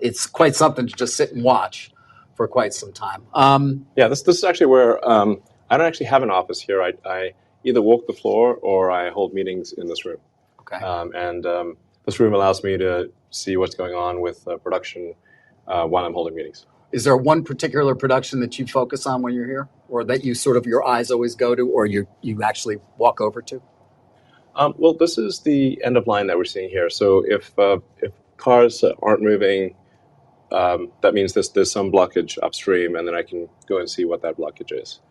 It's quite something to just sit and watch for quite some time. This is actually where I don't actually have an office here. I either walk the floor or I hold meetings in this room. Okay. This room allows me to see what's going on with production while I'm holding meetings. Is there one particular production that you focus on when you're here, or that you sort of your eyes always go to, or you actually walk over to? Well, this is the end of line that we're seeing here. So if cars aren't moving, that means there's some blockage upstream, and then I can go and see what that blockage is.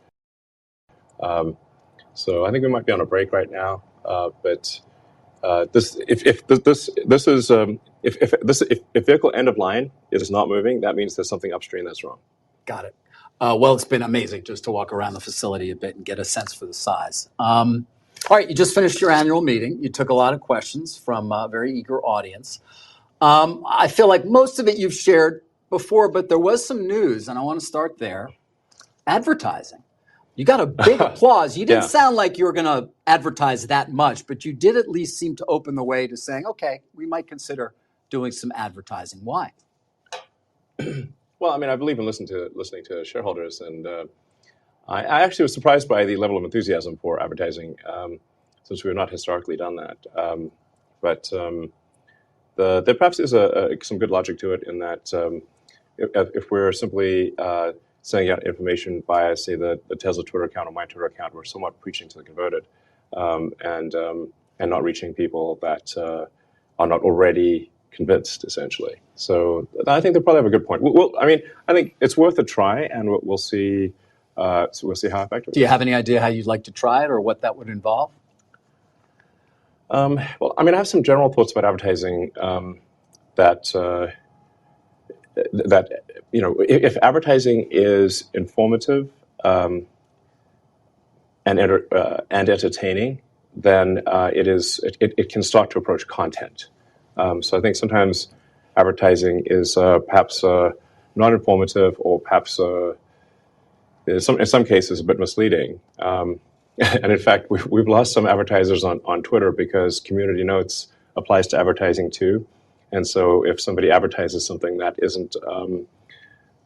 So I think we might be on a break right now, but if vehicle end of line is not moving, that means there's something upstream that's wrong. Got it. Well, it's been amazing just to walk around the facility a bit and get a sense for the size. All right, you just finished your annual meeting. You took a lot of questions from a very eager audience. I feel like most of it you've shared before, but there was some news, and I want to start there. Advertising. You got a big applause. You didn't sound like you were going to advertise that much, but you did at least seem to open the way to saying, okay, we might consider doing some advertising. Why? Well, I mean, I believe in listening to shareholders, and I actually was surprised by the level of enthusiasm for advertising, since we have not historically done that. But there perhaps is some good logic to it in that if we're simply sending out information via, say, the Tesla Twitter account or my Twitter account, we're somewhat preaching to the converted, and not reaching people that are not already convinced, essentially. So I think they probably have a good point. I think it's worth a try, and we'll see. So we'll see how effective it is. Do you have any idea how you'd like to try it or what that would involve? Well, I mean, I have some general thoughts about advertising that if advertising is informative and entertaining, then it can start to approach content. So I think sometimes advertising is perhaps not informative, or perhaps in some cases a bit misleading. And in fact, we've lost some advertisers on Twitter because community notes applies to advertising too. And so if somebody advertises something that isn't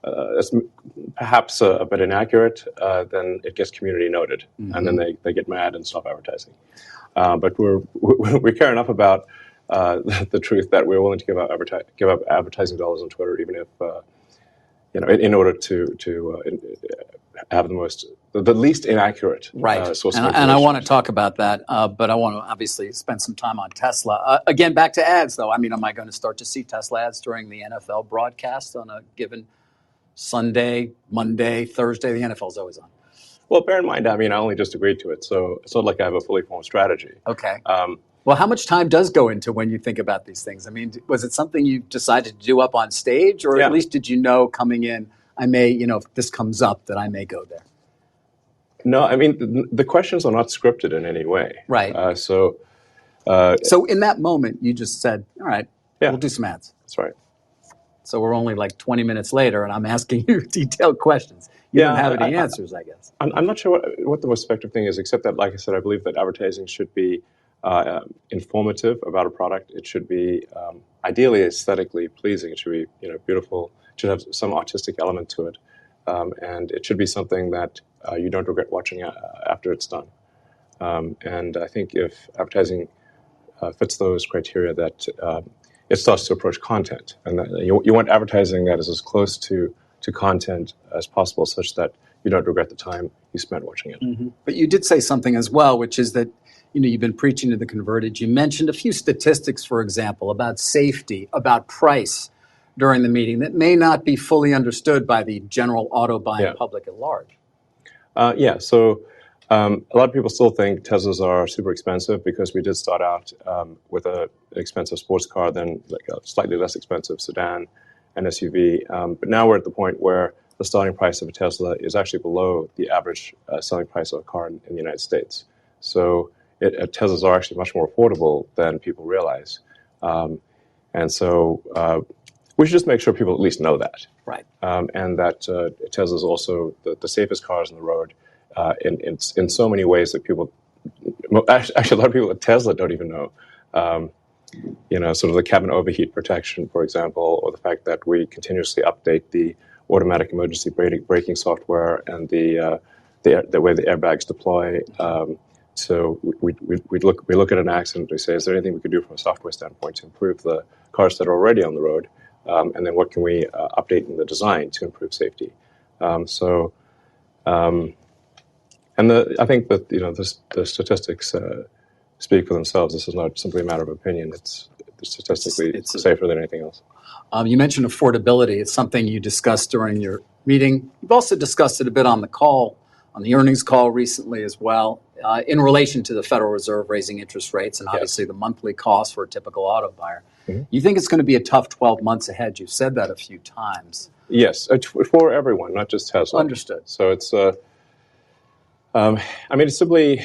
that's perhaps a bit inaccurate, then it gets community noted, and then they get mad and stop advertising. But we care enough about the truth that we're willing to give up advertising dollars on Twitter, even if in order to have the least inaccurate source of information. And I want to talk about that, but I want to obviously spend some time on Tesla. Again, back to ads, though. I mean, am I going to start to see Tesla ads during the NFL broadcast on a given Sunday, Monday, Thursday? The NFL's always on. Well, bear in mind, I mean, I only just agreed to it, so it's not like I have a fully formed strategy. Okay. Well, how much time does go into when you think about these things? I mean, was it something you decided to do up on stage, or at least did you know coming in, I may, if this comes up, that I may go there? No, I mean, the questions are not scripted in any way. Right. So in that moment, you just said, all right, we'll do some ads. That's right. So we're only like 20 minutes later, and I'm asking you detailed questions. You don't have any answers, I guess. I'm not sure what the most effective thing is, except that, like I said, I believe that advertising should be informative about a product. It should be ideally aesthetically pleasing. It should be beautiful. It should have some artistic element to it, and it should be something that you don't regret watching after it's done. And I think if advertising fits those criteria, that it starts to approach content, and that you want advertising that is as close to content as possible, such that you don't regret the time you spent watching it. Mm-hmm. But you did say something as well, which is that you've been preaching to the converted. You mentioned a few statistics, for example, about safety, about price during the meeting that may not be fully understood by the general auto buying public at large. So a lot of people still think Teslas are super expensive because we did start out with an expensive sports car, then like a slightly less expensive sedan and SUV. But now we're at the point where the starting price of a Tesla is actually below the average selling price of a car in the United States. So Teslas are actually much more affordable than people realize. And so we should just make sure people at least know that. Right. And that Tesla is also the safest cars on the road in so many ways that people, actually a lot of people at Tesla don't even know. sort of the cabin overheat protection, for example, or the fact that we continuously update the automatic emergency braking software and the way the airbags deploy. So we look at an accident, we say, is there anything we could do from a software standpoint to improve the cars that are already on the road? And then what can we update in the design to improve safety? I think that the statistics speak for themselves. This is not simply a matter of opinion. It's statistically it's safer than anything else. You mentioned affordability. It's something you discussed during your meeting. You've also discussed it a bit on the earnings call recently as well, in relation to the Federal Reserve raising interest rates and obviously the monthly cost for a typical auto buyer. Mm-hmm. You think it's going to be a tough 12 months ahead. You've said that a few times. Yes, for everyone, not just Tesla. Understood. So it's, it's simply,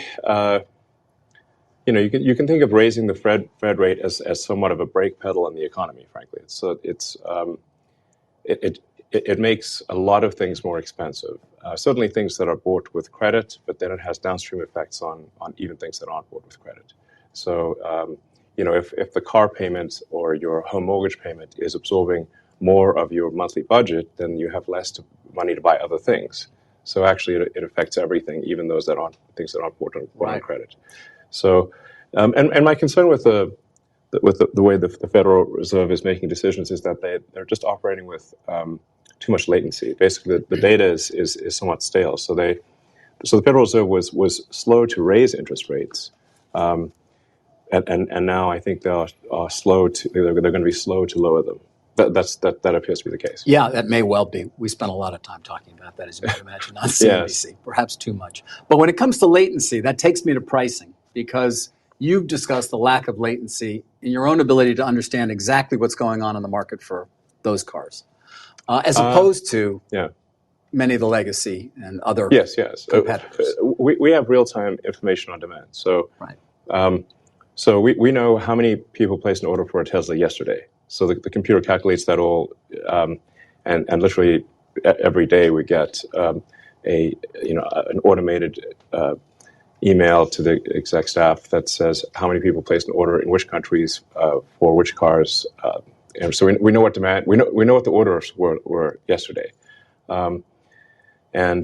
you can think of raising the Fed rate as somewhat of a brake pedal in the economy. Frankly, it makes a lot of things more expensive. Certainly things that are bought with credit, but then it has downstream effects on even things that aren't bought with credit. So, if the car payment or your home mortgage payment is absorbing more of your monthly budget, then you have less money to buy other things. So actually, it affects everything, even those things that aren't bought on credit. So, and my concern with the way the Federal Reserve is making decisions is that they're just operating with too much latency. Basically, the data is somewhat stale. So the Federal Reserve was slow to raise interest rates, and now I think they are slow to they're going to be slow to lower them. That appears to be the case. Yeah, that may well be. We spent a lot of time talking about that, as you might imagine, on CNBC, yes. Perhaps too much. But when it comes to latency, that takes me to pricing, because you've discussed the lack of latency in your own ability to understand exactly what's going on in the market for those cars, as opposed to many of the legacy and other competitors. We have real-time information on demand. So, so we know how many people placed an order for a Tesla yesterday. So the computer calculates that all, and literally every day we get an automated email to the exec staff that says how many people placed an order in which countries for which cars, and so we know what demand we know what the orders were yesterday, and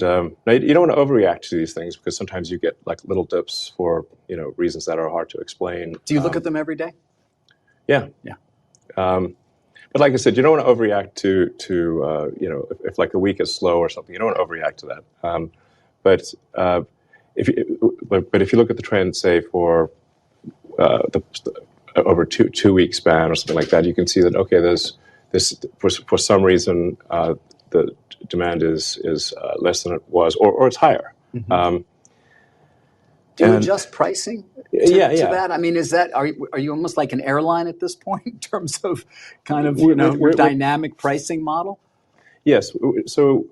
now you don't want to overreact to these things, because sometimes you get like little dips for reasons that are hard to explain. Do you look at them every day? Yeah. But like I said, you don't want to overreact to if like a week is slow or something, you don't want to overreact to that. But if you look at the trend, say for over two week span or something like that, you can see that there's this for some reason the demand is less than it was, or it's higher. Mm-hmm. Do you adjust pricing to that? I mean, are you almost like an airline at this point in terms of kind of your dynamic pricing model? Yes. So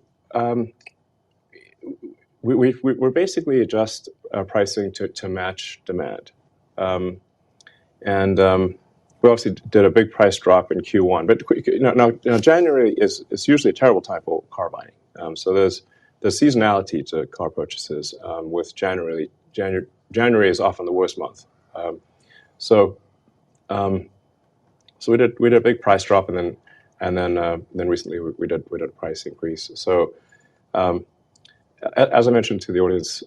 we basically adjust pricing to match demand, and we obviously did a big price drop in Q1. But now January is usually a terrible time for car buying. So there's seasonality to car purchases. With January is often the worst month. So we did a big price drop, and then recently we did a price increase. So as I mentioned to the audience,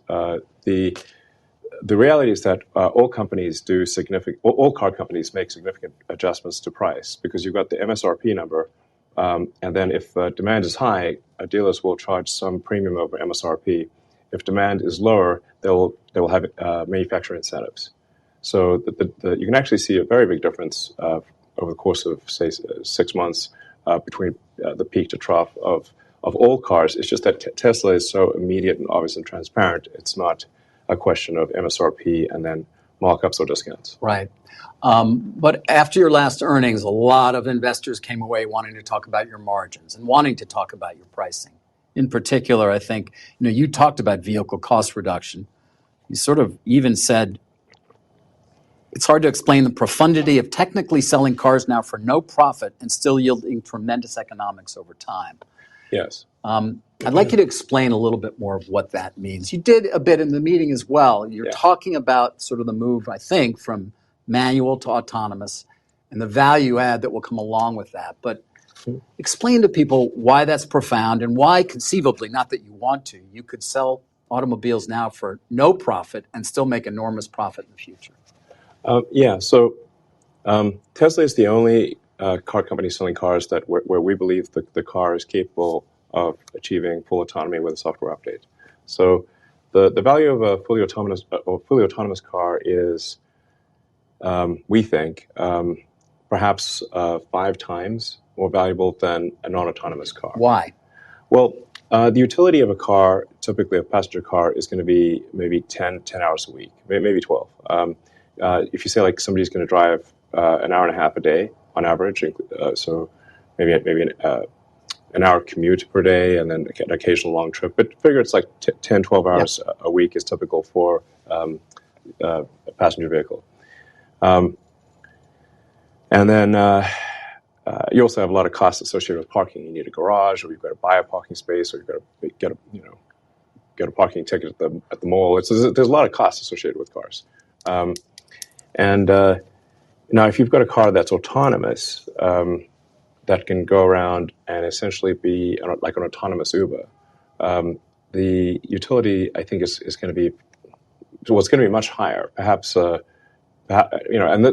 the reality is that all car companies make significant adjustments to price, because you've got the MSRP number, and then if demand is high, dealers will charge some premium over MSRP. If demand is lower, they will have manufacturer incentives. So you can actually see a very big difference over the course of, say, 6 months between the peak to trough of all cars. It's just that Tesla is so immediate and obvious and transparent. It's not a question of MSRP and then markups or discounts. Right. But after your last earnings, a lot of investors came away wanting to talk about your margins and wanting to talk about your pricing. In particular, I think, you talked about vehicle cost reduction. You sort of even said it's hard to explain the profundity of technically selling cars now for no profit and still yielding tremendous economics over time. Yes. I'd like you to explain a little bit more of what that means. You did a bit in the meeting as well. You're talking about sort of the move, I think, from manual to autonomous and the value add that will come along with that. But explain to people why that's profound and why conceivably, not that you want to, you could sell automobiles now for no profit and still make enormous profit in the future. So Tesla is the only car company selling cars where we believe the car is capable of achieving full autonomy with a software update. So the value of a fully autonomous car is, we think, perhaps 5 times more valuable than a non-autonomous car. Why? Well, the utility of a car, typically a passenger car, is going to be maybe 10 hours a week, maybe 12. If you say like somebody's going to drive an hour and a half a day on average, so maybe an hour commute per day and then an occasional long trip, but figure it's like 10, 12 hours a week is typical for a passenger vehicle. And then you also have a lot of costs associated with parking. You need a garage, or you've got to buy a parking space, or you've got to get a parking ticket at the mall. There's a lot of costs associated with cars. Now, if you've got a car that's autonomous, that can go around and essentially be like an autonomous Uber, the utility, I think, is going to be, well, it's going to be much higher. Perhaps, and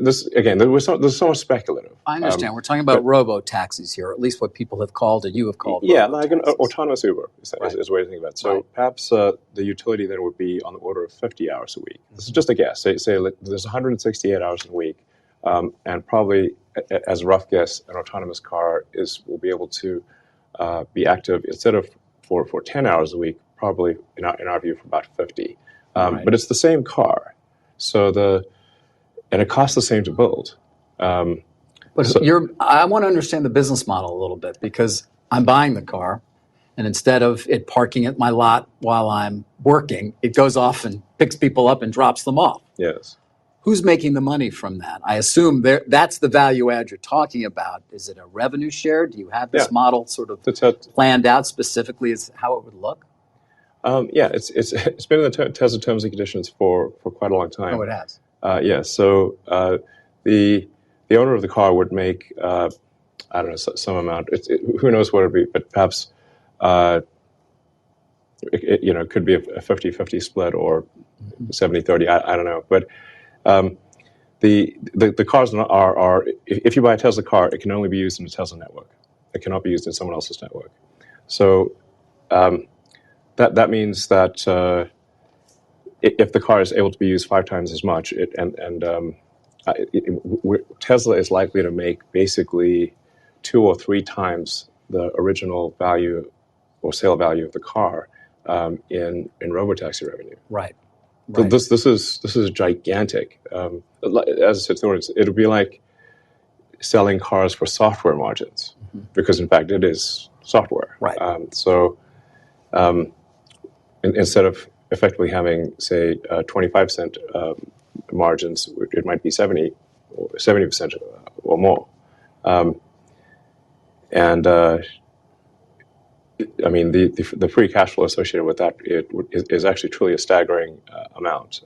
this again, there's so much speculative. I understand. We're talking about robo-taxis here, at least what people have called it. You have called. Yeah, like an autonomous Uber is Right. a way to think about it. So perhaps the utility then would be on the order of 50 hours a week. This is just a guess. Say there's 168 hours in a week, and probably, as a rough guess, an autonomous car will be able to be active instead of for 10 hours a week, probably in our view for about 50. But it's the same car, and it costs the same to build. I want to understand the business model a little bit, because I'm buying the car, and instead of it parking at my lot while I'm working, it goes off and picks people up and drops them off. Yes. Who's making the money from that? I assume that's the value add you're talking about. Is it a revenue share? Do you have this model sort of planned out specifically as how it would look? It's been in the Tesla terms and conditions for quite a long time. Oh, it has. Yes. So the owner of the car would make I don't know, some amount. Who knows what it would be, but perhaps it could be a 50-50 split or 70-30. I don't know. But the cars are if you buy a Tesla car, it can only be used in the Tesla network. It cannot be used in someone else's network. So that means that if the car is able to be used 5 times as much, Tesla is likely to make basically 2 or 3 times the original value or sale value of the car in robotaxi revenue. Right. So this is gigantic. As I said, it'll be like selling cars for software margins, because in fact it is software. Right. Instead of effectively having, say, 25% margins, it might be 70% or more. I mean, the free cash flow associated with that is actually truly a staggering amount.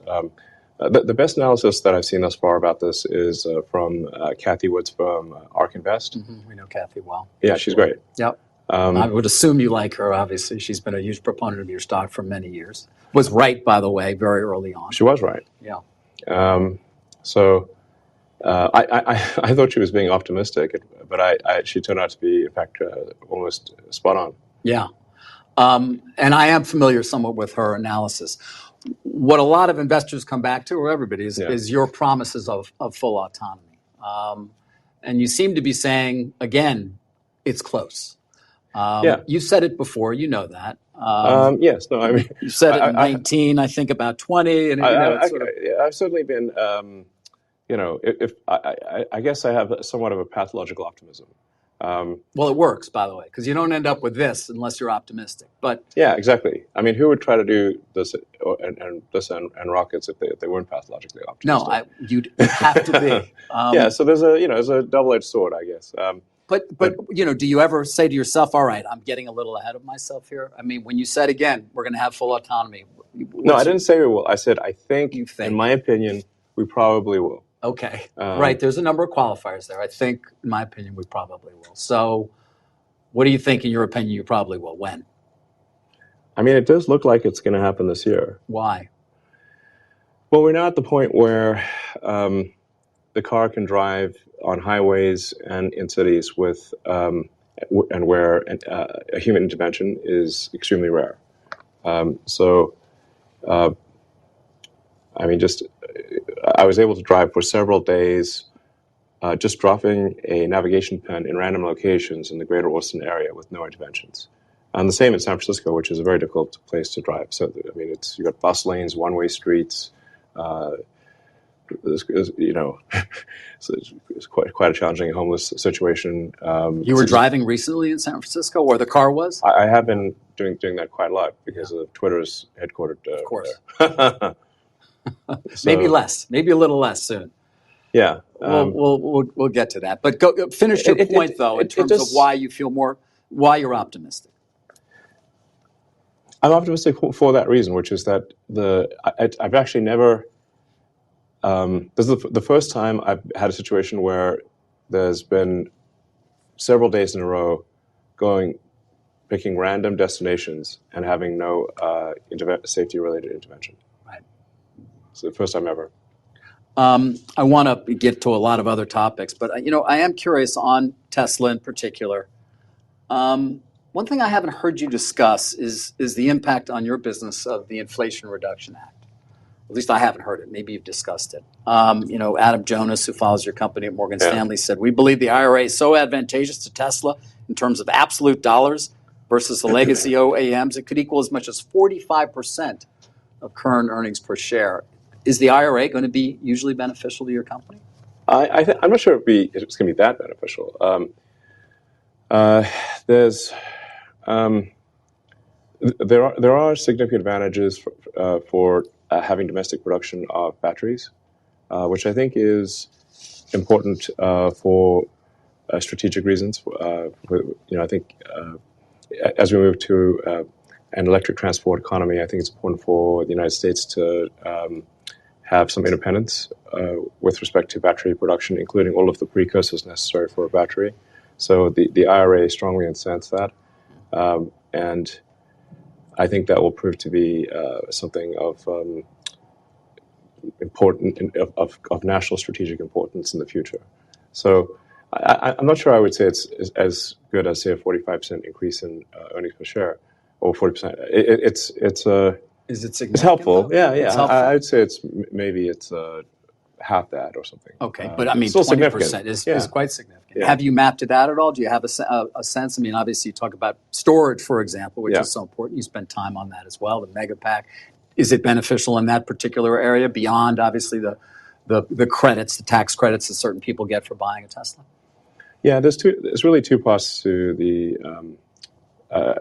The best analysis that I've seen thus far about this is from Kathy Wood's firm, ARK Invest. We know Kathy well. Yeah, she's great. Yep. I would assume you like her, obviously. She's been a huge proponent of your stock for many years. Was right, by the way, very early on. She was right. Yeah. I thought she was being optimistic, but she turned out to be, in fact, almost spot on. Yeah. And I am familiar somewhat with her analysis. What a lot of investors come back to, or everybody, is your promises of full autonomy. And you seem to be saying, again, it's close. You said it before, you know that. Yes, no, I mean, you said it in 19, I think about 20, and I've certainly been, I guess I have somewhat of a pathological optimism. Well, it works, by the way, because you don't end up with this unless you're optimistic. But yeah, exactly. I mean, who would try to do this and rockets if they weren't pathologically optimistic? No, you'd have to be. So there's a double-edged sword, I guess. But do you ever say to yourself, all right, I'm getting a little ahead of myself here? I mean, when you said, again, we're going to have full autonomy. No, I didn't say we will. I said, I think, in my opinion, we probably will. Okay. Right. There's a number of qualifiers there. I think, in my opinion, we probably will. So what do you think, in your opinion, you probably will? When? I mean, it does look like it's going to happen this year. Why? Well, we're now at the point where the car can drive on highways and in cities with, and where a human intervention is extremely rare. So, I mean, I was able to drive for several days, just dropping a navigation pen in random locations in the greater Austin area with no interventions. And the same in San Francisco, which is a very difficult place to drive. So, I mean, you've got bus lanes, one-way streets. You know, so it's quite a challenging homeless situation. You were driving recently in San Francisco, or the car was? I have been doing that quite a lot because of Twitter's headquartered. Of course. There. So, maybe less, maybe a little less soon. Yeah. We'll get to that. But finish your point, though, in terms of why you feel why you're optimistic. I'm optimistic for that reason, which is that I've actually never. This is the first time I've had a situation where there's been several days in a row picking random destinations and having no safety-related intervention. Right. It's the first time ever. I want to get to a lot of other topics, but I am curious on Tesla in particular. One thing I haven't heard you discuss is the impact on your business of the Inflation Reduction Act. At least I haven't heard it. Maybe you've discussed it. Adam Jonas, who follows your company at Morgan Stanley, said, "We believe the IRA is so advantageous to Tesla in terms of absolute dollars versus the legacy OEMs, it could equal as much as 45% of current earnings per share." Is the IRA going to be usually beneficial to your company? I'm not sure it's going to be that beneficial. There are significant advantages for having domestic production of batteries, which I think is important for strategic reasons. I think as we move to an electric transport economy, I think it's important for the United States to have some independence with respect to battery production, including all of the precursors necessary for a battery. So the IRA strongly incents that, and I think that will prove to be something of important of national strategic importance in the future. So I'm not sure I would say it's as good as, say, a 45% increase in earnings per share or 40%. Is it significant? It's helpful. Though? Yeah. It's helpful. I would say maybe it's half that or something. Okay, but I mean, 20% is quite significant. Yeah. Have you mapped it out at all? Do you have a sense? I mean, obviously, you talk about storage, for example, which is so important. You spend time on that as well, the Megapack. Is it beneficial in that particular area beyond, obviously, the credits, the tax credits that certain people get for buying a Tesla? Yeah, there's really two parts to the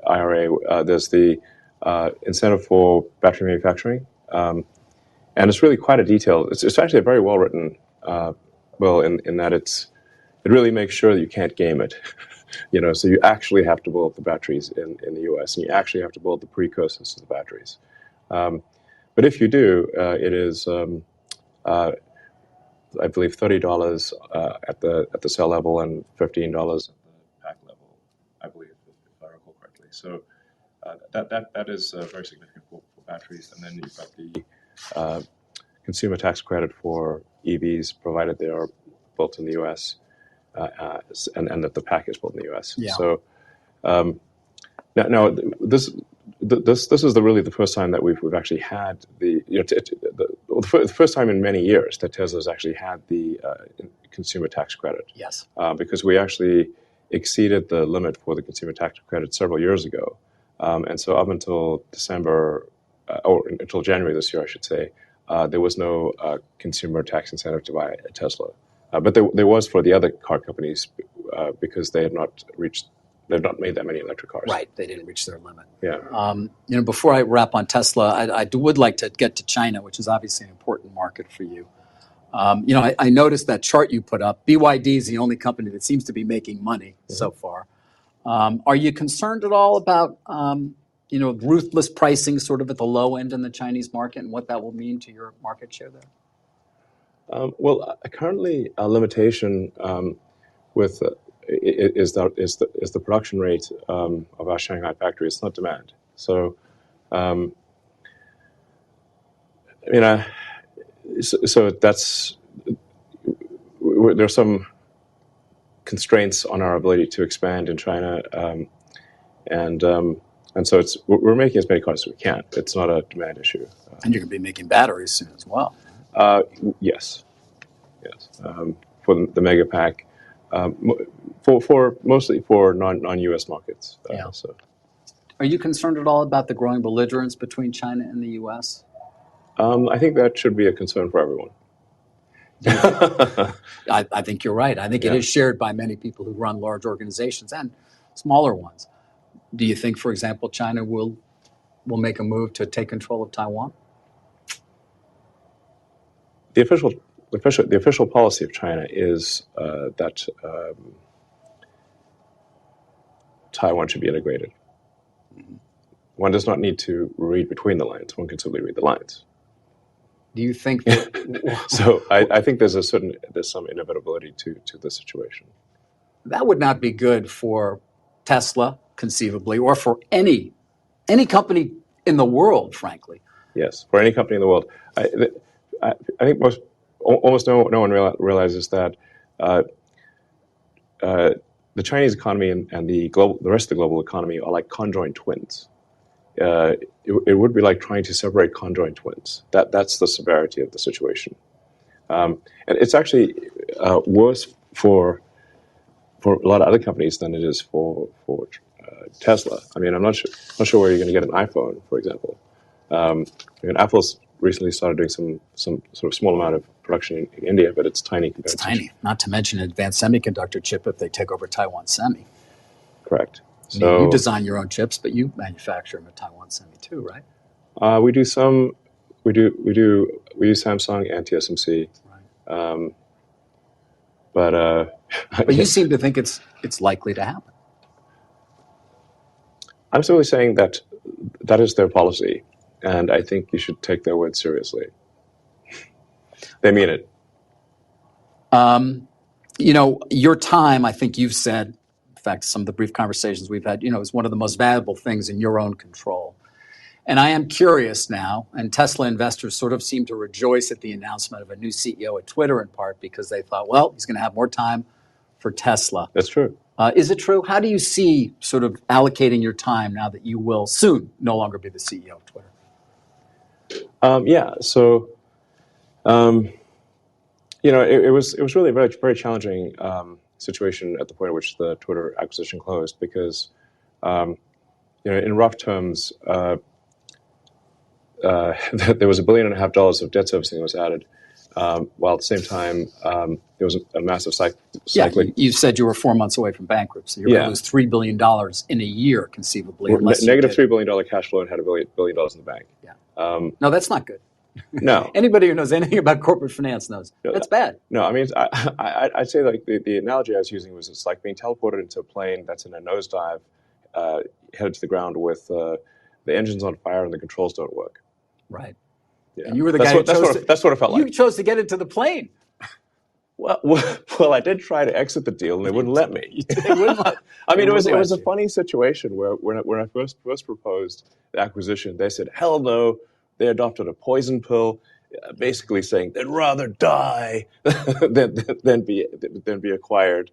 IRA. There's the incentive for battery manufacturing, and it's really quite a detailed. It's actually a very well written bill in that it really makes sure that you can't game it. So you actually have to build the batteries in the U.S. and you actually have to build the precursors to the batteries. But if you do, it is, I believe, $30 at the cell level and $15 at the pack level, I believe, if I recall correctly. So that is very significant for batteries. And then you've got the consumer tax credit for EVs, provided they are built in the U.S. And that the pack is built in the U.S. Yeah. So now this is really the first time that we've actually had the first time in many years that Tesla's actually had the consumer tax credit. Yes. Because we actually exceeded the limit for the consumer tax credit several years ago, and so up until December or until January this year, I should say, there was no consumer tax incentive to buy a Tesla. But there was for the other car companies because they had not made that many electric cars. Right, they didn't reach their limit. Yeah. Before I wrap on Tesla, I would like to get to China, which is obviously an important market for you. I noticed that chart you put up. BYD is the only company that seems to be making money so far. Are you concerned at all about ruthless pricing, sort of at the low end in the Chinese market, and what that will mean to your market share there? Currently a limitation with is the production rate of our Shanghai factory. It's not demand. So, um, I mean, so that's there's some constraints on our ability to expand in China, and so we're making as many cars as we can. It's not a demand issue. And you're going to be making batteries soon as well. Yes, for the mega pack, for mostly for non-US markets. So, are you concerned at all about the growing belligerence between China and the U.S.? I think that should be a concern for everyone. I think you're right. I think it is shared by many people who run large organizations and smaller ones. Do you think, for example, China will make a move to take control of Taiwan? The official policy of China is that Taiwan should be integrated. Mm-hmm. One does not need to read between the lines. One can simply read the lines. Do you think that? So I think there's some inevitability to the situation. That would not be good for Tesla, conceivably, or for any company in the world, frankly. Yes, for any company in the world. I think almost no one realizes that the Chinese economy and the rest of the global economy are like conjoined twins. It would be like trying to separate conjoined twins. That's the severity of the situation, and it's actually worse for a lot of other companies than it is for Tesla. I mean, I'm not sure where you're going to get an iPhone, for example. Apple's recently started doing some sort of small amount of production in India, but it's tiny. It's tiny. Not to mention an advanced semiconductor chip if they take over Taiwan Semi. Correct. So I mean, you design your own chips, but you manufacture them at Taiwan Semi too, right? We do some. We use Samsung and TSMC. Right. But you seem to think it's likely to happen. I'm simply saying that is their policy, and I think you should take their word seriously. They mean it. Your time, I think you've said, in fact, some of the brief conversations we've had, is one of the most valuable things in your own control. And I am curious now, and Tesla investors sort of seem to rejoice at the announcement of a new CEO at Twitter in part because they thought, well, he's going to have more time for Tesla. That's true. Is it true? How do you see sort of allocating your time now that you will soon no longer be the CEO of Twitter? So, it was really a very, very challenging situation at the point at which the Twitter acquisition closed because, in rough terms, there was $1.5 billion of debt servicing that was added, while at the same time there was a massive cycle. You said you were 4 months away from bankruptcy. You're going to lose $3 billion in a year, conceivably. Negative $3 billion cash flow and had $1 billion in the bank. Yeah. No, that's not good. No. Anybody who knows anything about corporate finance knows that's bad. No, I mean, I'd say like the analogy I was using was it's like being teleported into a plane that's in a nosedive, headed to the ground with the engines on fire and the controls don't work. Right. Yeah. And you were the guy that's what it felt like. You chose to get into the plane. Well, I did try to exit the deal, and they wouldn't let me. I mean, it was a funny situation where when I first proposed the acquisition, they said, "Hell no." They adopted a poison pill, basically saying they'd rather die than be acquired.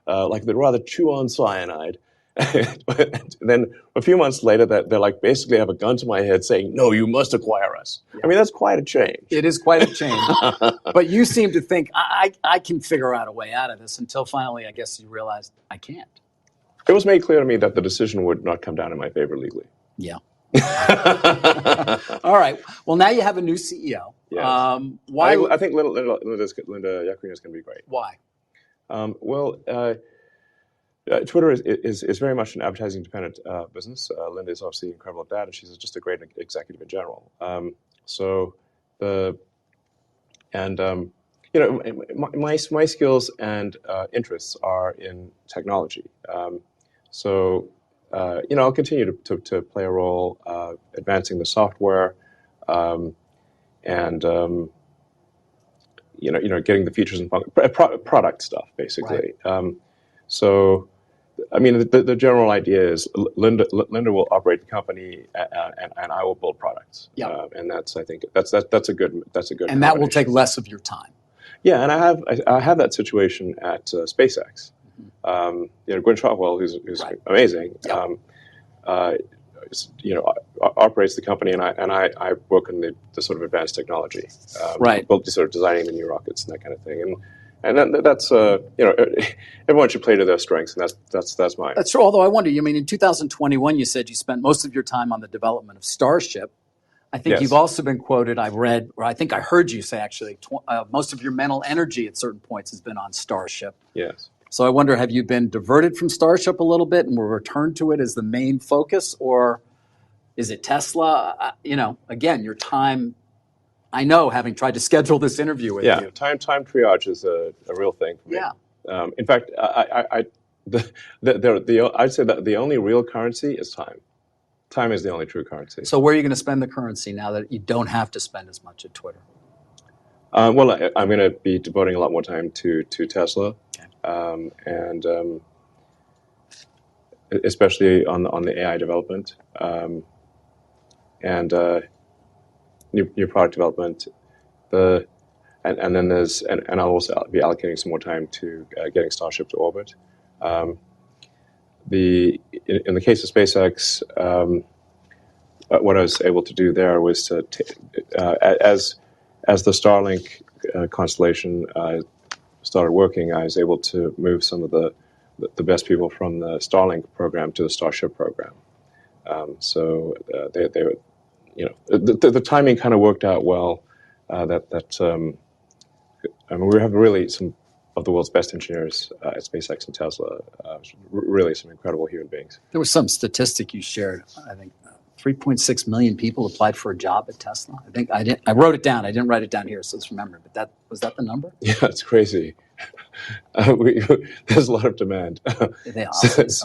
Like they'd rather chew on cyanide. And then a few months later, they're like basically have a gun to my head saying, "No, you must acquire us." Yeah. I mean, that's quite a change. It is quite a change. But you seem to think I can figure out a way out of this until finally, I guess you realized I can't. It was made clear to me that the decision would not come down in my favor legally. Yeah. All right. Well, now you have a new CEO. Yes. Why? I think Linda Yaccarino is going to be great. Why? Twitter is very much an advertising dependent business. Linda is obviously incredible at that, and she's just a great executive in general. My skills and interests are in technology. I'll continue to play a role advancing the software, and getting the features and product stuff, basically. Right. So, I mean, the general idea is Linda will operate the company, and I will build products. Yeah. And I think that's a good And that will take less of your time. Yeah, and I have that situation at SpaceX. Gwynne Shotwell, who's Right. amazing, Yep. Operates the company, and I work in the sort of advanced technology, Right. sort of designing the new rockets and that kind of thing, and that's everyone should play to their strengths, and that's mine. That's true. Although I wonder, in 2021, you said you spent most of your time on the development of Starship. I think Yes. you've also been quoted, I read, or I think I heard you say actually, most of your mental energy at certain points has been on Starship. Yes. So I wonder, have you been diverted from Starship a little bit and will return to it as the main focus, or is it Tesla? Again, your time, I know, having tried to schedule this interview with you. Time triage is a real thing for me. Yeah. In fact, I'd say that the only real currency is time. Time is the only true currency. So where are you going to spend the currency now that you don't have to spend as much at Twitter? Well, I'm going to be devoting a lot more time to Tesla, and especially on the AI development, and new product development. And then I'll also be allocating some more time to getting Starship to orbit. In the case of SpaceX, what I was able to do there was to as the Starlink constellation started working, I was able to move some of the best people from the Starlink program to the Starship program. So they were, the timing kind of worked out well. We have really some of the world's best engineers at SpaceX and Tesla. Really, some incredible human beings. There was some statistic you shared. I think 3.6 million people applied for a job at Tesla. I wrote it down. I didn't write it down here, so it's remembered. But was that the number? Yeah, it's crazy. There's a lot of demand. They are.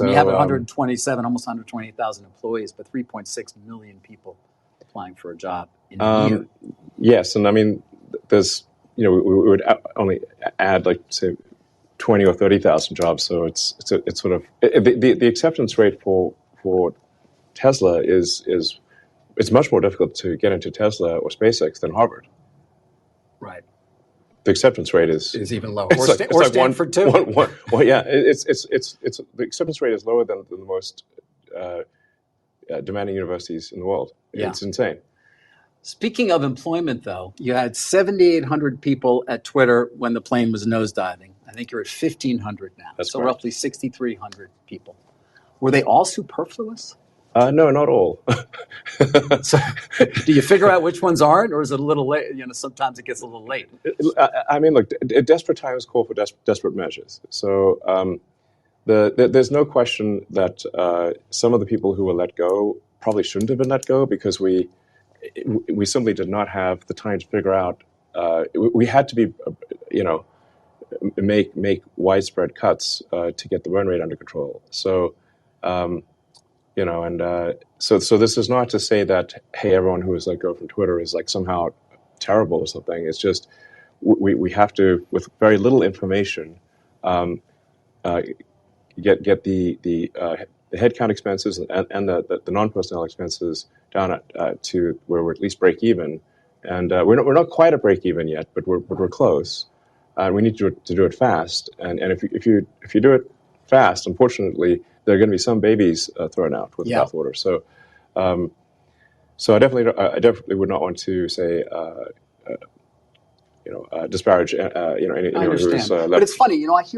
You have 127, almost 128,000 employees, but 3.6 million people applying for a job in a year. Yes, and I mean, there's we would only add say 20 or 30,000 jobs. So it's sort of the acceptance rate for Tesla is it's much more difficult to get into Tesla or SpaceX than Harvard. Right. The acceptance rate is even lower. Or Stanford too. Well, yeah, it's the acceptance rate is lower than the most demanding universities in the world. Yeah. It's insane. Speaking of employment, though, you had 7,800 people at Twitter when the plane was nosediving. I think you're at 1,500 now. That's so correct. Roughly 6,300 people. Were they all superfluous? No, not all. So, do you figure out which ones aren't, or is it a little late? Sometimes it gets a little late. I mean, look, desperate times call for desperate measures. So there's no question that some of the people who were let go probably shouldn't have been let go because we simply did not have the time to figure out. We had to be, make widespread cuts to get the burn rate under control. So. So this is not to say that, hey, everyone who is let go from Twitter is somehow terrible or something. It's just we have to, with very little information, get the headcount expenses and the non-personnel expenses down to where we're at least break even. And we're not quite at break even yet, but we're close. We need to do it fast. And if you do it fast, unfortunately, there are going to be some babies thrown out with the bathwater. So, I definitely would not want to say, disparage, anyone who's left. But it's funny, I've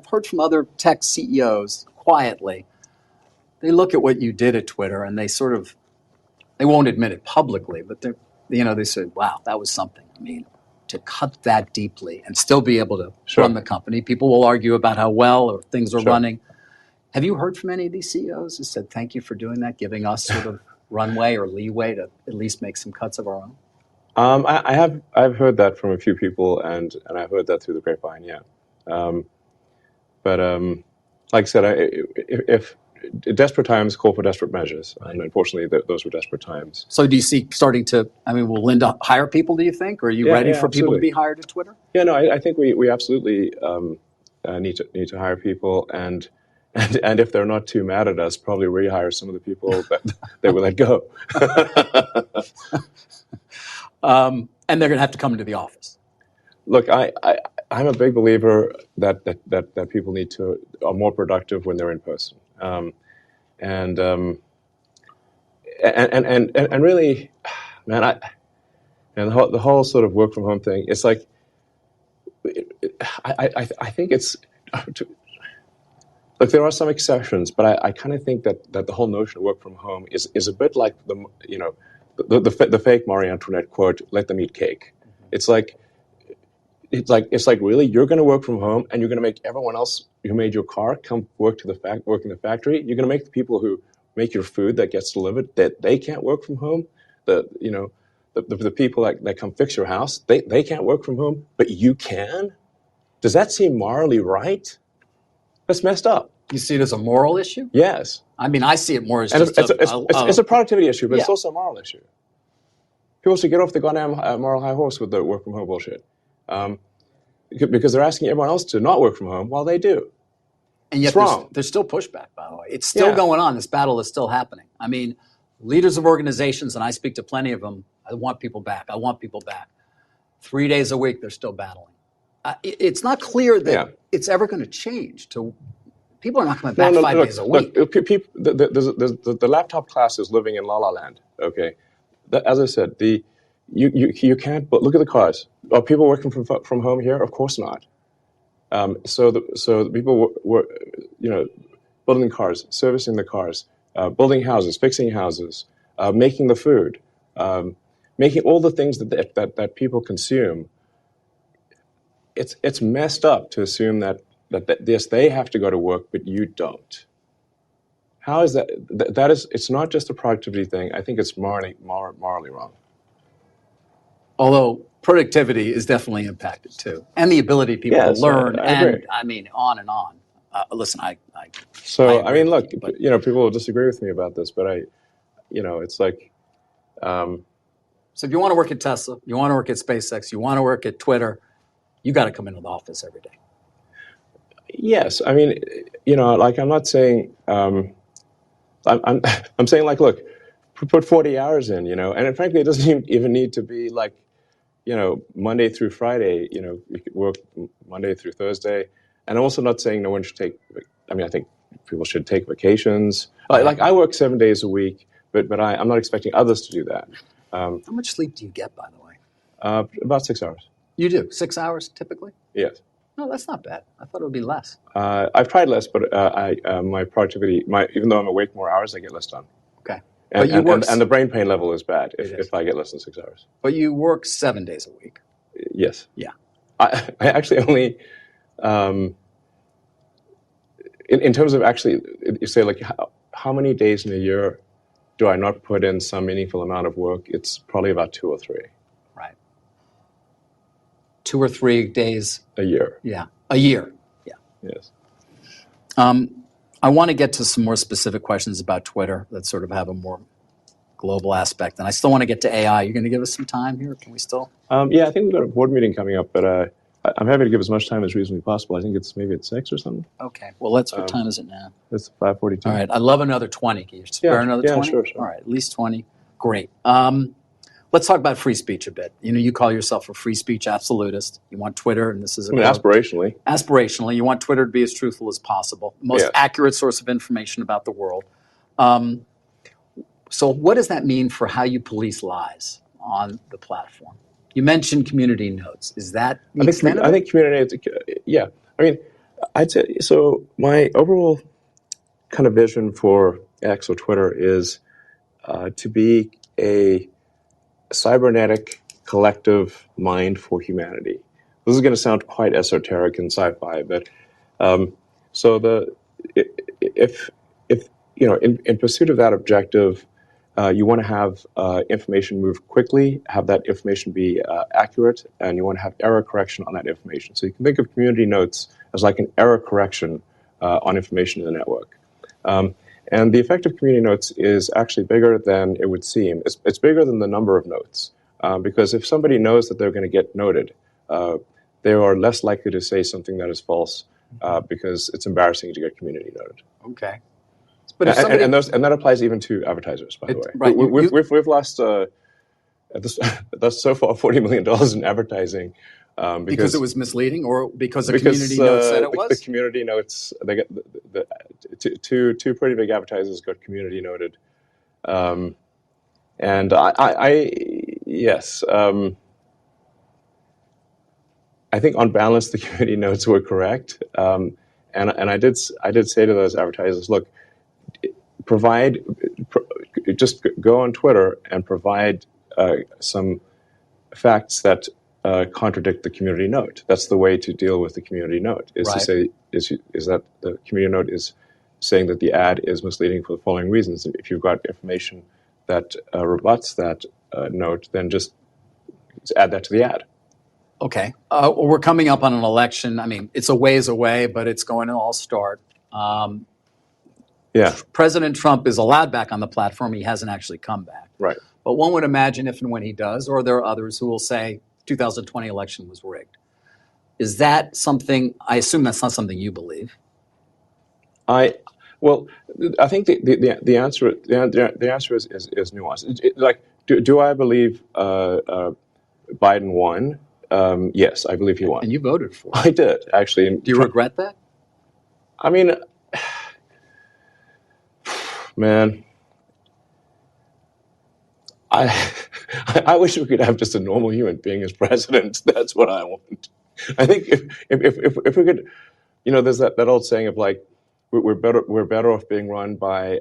heard from other tech CEOs quietly. They look at what you did at Twitter and they won't admit it publicly, but they say, wow, that was something. I mean, to cut that deeply and still be able to run the company. People will argue about how well or things are running. Have you heard from any of these CEOs who said, thank you for doing that, giving us sort of runway or leeway to at least make some cuts of our own? I've heard that from a few people, and I've heard that through the grapevine, yeah. But like I said, desperate times call for desperate measures, and unfortunately, those were desperate times. So do you see starting to, I mean, will Linda hire people, do you think? Or are you ready for people to be hired at Twitter? Yeah, no, I think we absolutely need to hire people, and if they're not too mad at us, probably rehire some of the people that we let go. And they're going to have to come into the office. Look, I'm a big believer that people are more productive when they're in person, and really, man, the whole sort of work from home thing. It's like, I think it's. Look, there are some exceptions, but I kind of think that the whole notion of work from home is a bit like the fake Marie Antoinette quote, "Let them eat cake." It's like really, you're going to work from home, and you're going to make everyone else who made your car come work in the factory. You're going to make the people who make your food that gets delivered that they can't work from home. The people that come fix your house, they can't work from home, but you can. Does that seem morally right? That's messed up. You see it as a moral issue? Yes. I mean, I see it more as it's a productivity issue, but it's also a moral issue. People should get off the goddamn moral high horse with the work from home bullshit. Because they're asking everyone else to not work from home while they do. And yet there's still pushback, by the way. It's still going on. This battle is still happening. I mean, leaders of organizations, and I speak to plenty of them, I want people back. 3 days a week, they're still battling. It's not clear that it's ever going to change. People are not coming back 5 days a week. Look, the laptop class is living in La La Land, okay? As I said, you can't, but look at the cars. Are people working from home here? Of course not. So the people were building cars, servicing the cars, building houses, fixing houses, making the food, making all the things that people consume. It's messed up to assume that yes, they have to go to work, but you don't. How is that? That is, it's not just a productivity thing. I think it's morally wrong. Although productivity is definitely impacted too, and the ability of people to learn, and I mean, on and on. Listen, I mean, look, people will disagree with me about this, but it's like. So if you want to work at Tesla, you want to work at SpaceX, you want to work at Twitter, you got to come into the office every day. Yes, I mean, like I'm not saying. I'm saying, like, look, put 40 hours in, and frankly, it doesn't even need to be like, Monday through Friday. You could work Monday through Thursday, and I'm also not saying no one should take. I mean, I think people should take vacations. Like I work 7 days a week, but I'm not expecting others to do that. How much sleep do you get, by the way? About 6 hours. You do 6 hours typically? Yes. No, that's not bad. I thought it would be less. I've tried less, but my productivity, even though I'm awake more hours, I get less done. Okay. And the brain pain level is bad if I get less than 6 hours. But you work 7 days a week. Yes. Yeah. I actually only, in terms of actually, you say like how many days in a year do I not put in some meaningful amount of work? It's probably about 2 or 3. Right. 2 or 3 days a year. Yeah, a year. Yeah. Yes. I want to get to some more specific questions about Twitter that sort of have a more global aspect, and I still want to get to AI. You're going to give us some time here? Can we still? Yeah, I think we've got a board meeting coming up, but I'm happy to give as much time as reasonably possible. I think it's maybe at 6 or something. Okay. Well, what time is it now? It's 5:42. All right. I'd love another 20. Can you spare another 20? Yeah, sure. All right. At least 20. Great. Let's talk about free speech a bit. You call yourself a free speech absolutist. You want Twitter, and this is aspirationally. Aspirationally, you want Twitter to be as truthful as possible, the most accurate source of information about the world. So what does that mean for how you police lies on the platform? You mentioned community notes. Is that the extent of it? I think community notes, yeah. I mean, I'd say, so my overall kind of vision for X or Twitter is to be a cybernetic collective mind for humanity. This is going to sound quite esoteric and sci-fi, but in pursuit of that objective, you want to have information move quickly, have that information be accurate, and you want to have error correction on that information. So you can think of community notes as like an error correction on information in the network. And the effect of community notes is actually bigger than it would seem. It's bigger than the number of notes. Because if somebody knows that they're going to get noted, they are less likely to say something that is false because it's embarrassing to get community noted. Okay. But if somebody, and that applies even to advertisers, by the way. Right, we've lost that's so far $40 million in advertising because it was misleading, or because the community note said it was. The community notes, they get two pretty big advertisers got community noted, and yes. I think on balance the community notes were correct, and I did say to those advertisers, look, just go on Twitter and provide some facts that contradict the community note. That's the way to deal with the community note. Is to say is that the community note is saying that the ad is misleading for the following reasons. And if you've got information that rebuts that note, then just add that to the ad. Okay. We're coming up on an election. I mean, it's a ways away, but it's going to all start. Yeah. President Trump is allowed back on the platform. He hasn't actually come back. Right. But one would imagine if and when he does, or there are others who will say 2020 election was rigged. Is that something, I assume that's not something you believe? I think the answer is nuanced. Do I believe Biden won? Yes, I believe he won. And you voted for it. I did, actually. Do you regret that? I mean, man, I wish we could have just a normal human being as president. That's what I want. I think if we could, there's that old saying of like, we're better off being run by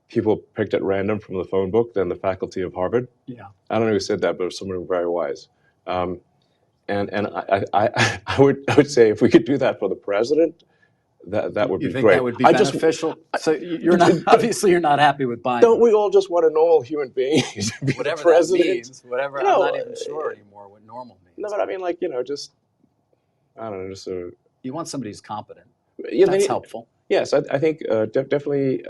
people picked at random from the phone book than the faculty of Harvard. Yeah, I don't know who said that, but someone very wise. And I would say if we could do that for the president, that would be great. You think that would be beneficial? So you're not obviously you're not happy with Biden. Don't we all just want a normal human being to be whatever the president? That means, whatever. I'm not even sure anymore what normal means. No, but I mean, like just I don't know, just you want somebody who's competent. That's helpful. Yes, I think definitely.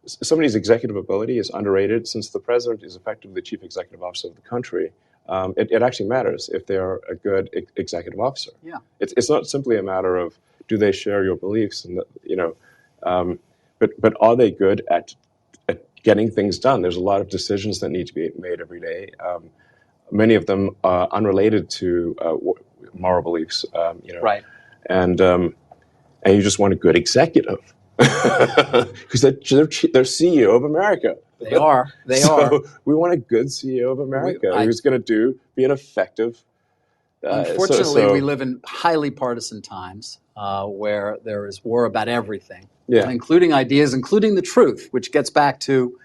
Somebody's executive ability is underrated. Since the president is effectively the chief executive officer of the country, it actually matters if they're a good executive officer. Yeah, it's not simply a matter of do they share your beliefs, and but are they good at getting things done? There's a lot of decisions that need to be made every day. Many of them are unrelated to moral beliefs. Right, and you just want a good executive. Because they're CEO of America. They are. So we want a good CEO of America who's going to be an effective. Unfortunately, we live in highly partisan times where there is war about everything, including ideas, including the truth, which gets back to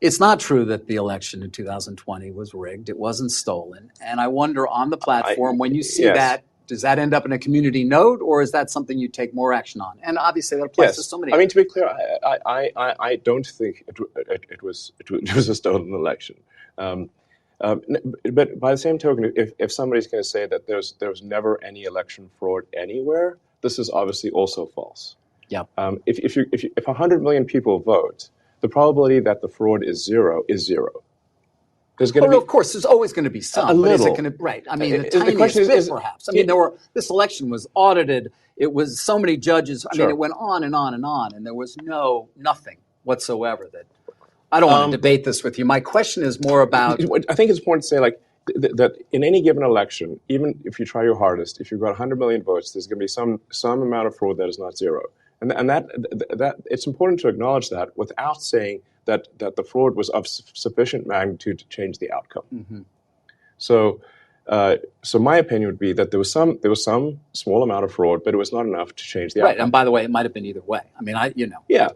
it's not true that the election in 2020 was rigged. It wasn't stolen. And I wonder on the platform, when you see that, does that end up in a community note, or is that something you take more action on? And obviously, that applies to so many. I mean, to be clear, I don't think it was a stolen election. But by the same token, if somebody's going to say that there was never any election fraud anywhere, this is obviously also false. Yeah. If 100 million people vote, the probability that the fraud is zero is zero. There's going to be, of course, there's always going to be some. A little. But is it going to, right? I mean, the tiniest bit, perhaps. I mean, this election was audited. It was so many judges. I mean, it went on and on and on, and there was nothing whatsoever that. I don't want to debate this with you. My question is more about. I think it's important to say, like, that in any given election, even if you try your hardest, if you've got 100 million votes, there's going to be some amount of fraud that is not zero, and that it's important to acknowledge that without saying that the fraud was of sufficient magnitude to change the outcome. Mm-hmm. So my opinion would be that there was some small amount of fraud, but it was not enough to change the outcome. Right, and by the way, it might have been either way. I mean,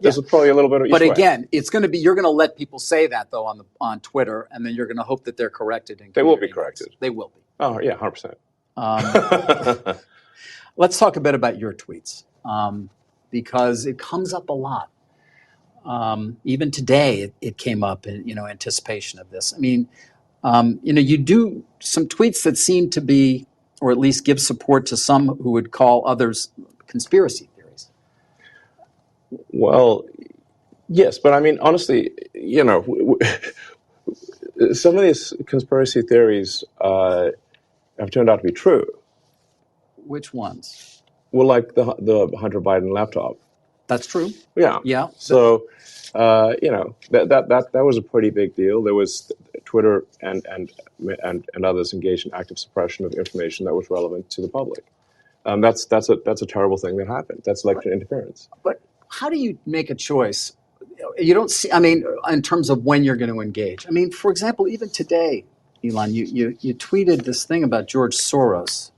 there's probably a little bit of each way. But again, it's going to be you're going to let people say that though on Twitter, and then you're going to hope that they're corrected. They will be corrected. They will be. Oh yeah, 100%. Let's talk a bit about your tweets because it comes up a lot. Even today, it came up in anticipation of this. I mean, you do some tweets that seem to be, or at least give support to some who would call others conspiracy theories. Well, yes, but I mean, honestly, some of these conspiracy theories have turned out to be true. Which ones? Well, like the Hunter Biden laptop. That's true. Yeah. Yeah. So, that was a pretty big deal. There was Twitter and others engaged in active suppression of information that was relevant to the public. That's a terrible thing that happened. That's election interference. But how do you make a choice? You don't see, I mean, in terms of when you're going to engage. I mean, for example, even today, Elon, you tweeted this thing about George Soros.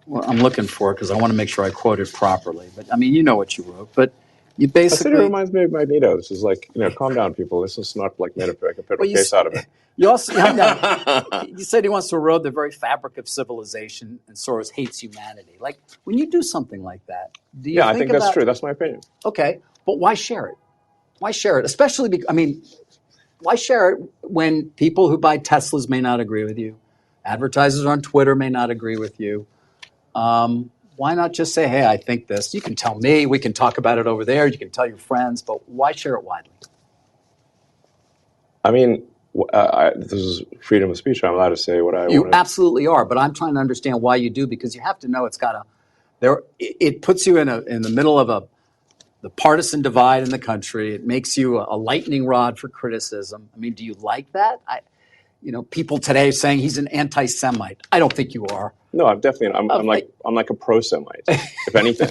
Well, I'm looking for it because I want to make sure I quote it properly. But I mean, you know what you wrote. But you I said it basically, reminds me of Magneto. This is like, calm down, people. This is not like made a federal well, case out of it. you also, I know, you said he wants to erode the very fabric of civilization, and Soros hates humanity. Like, when you do something like that, do you Yeah, I think think that's about, true. That's my opinion. okay, but why share it? Why share it? Especially, because, I mean, why share it when people who buy Teslas may not agree with you, advertisers on Twitter may not agree with you? Why not just say, hey, I think this. You can tell me. We can talk about it over there. You can tell your friends. But why share it widely? I mean, this is freedom of speech. I'm allowed to say what I You want. absolutely are. But I'm trying to understand why you do, because you have to know it's got a there. It puts you in the middle of the partisan divide in the country. It makes you a lightning rod for criticism. I mean, do you like that? People today saying he's an anti-Semite. I don't think you are. No, I'm definitely. I'm like a pro-Semite, if anything.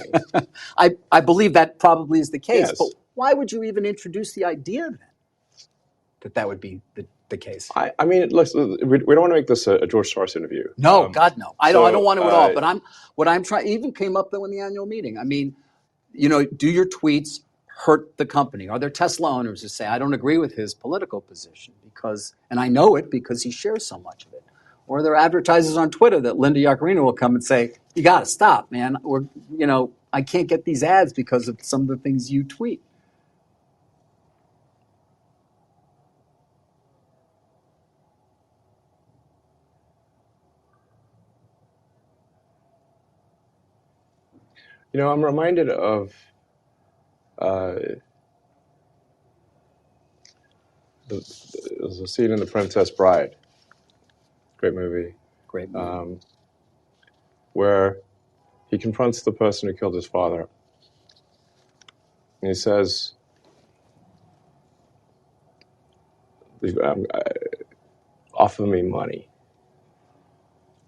I believe that probably is the case. Yes. But why would you even introduce the idea then that would be the case? I mean, look, we don't want to make this a George Soros interview. No, God, no. I don't want to at all. uh, But what I'm trying, even came up though in the annual meeting. I mean, do your tweets hurt the company? Are there Tesla owners who say, I don't agree with his political position and I know it because he shares so much of it? Or are there advertisers on Twitter that Linda Yaccarino will come and say, you got to stop, man. Or, I can't get these ads because of some of the things you tweet. I'm reminded of there's a scene in The Princess Bride. Great movie. Great movie. Where he confronts the person who killed his father. And he says, offer me money.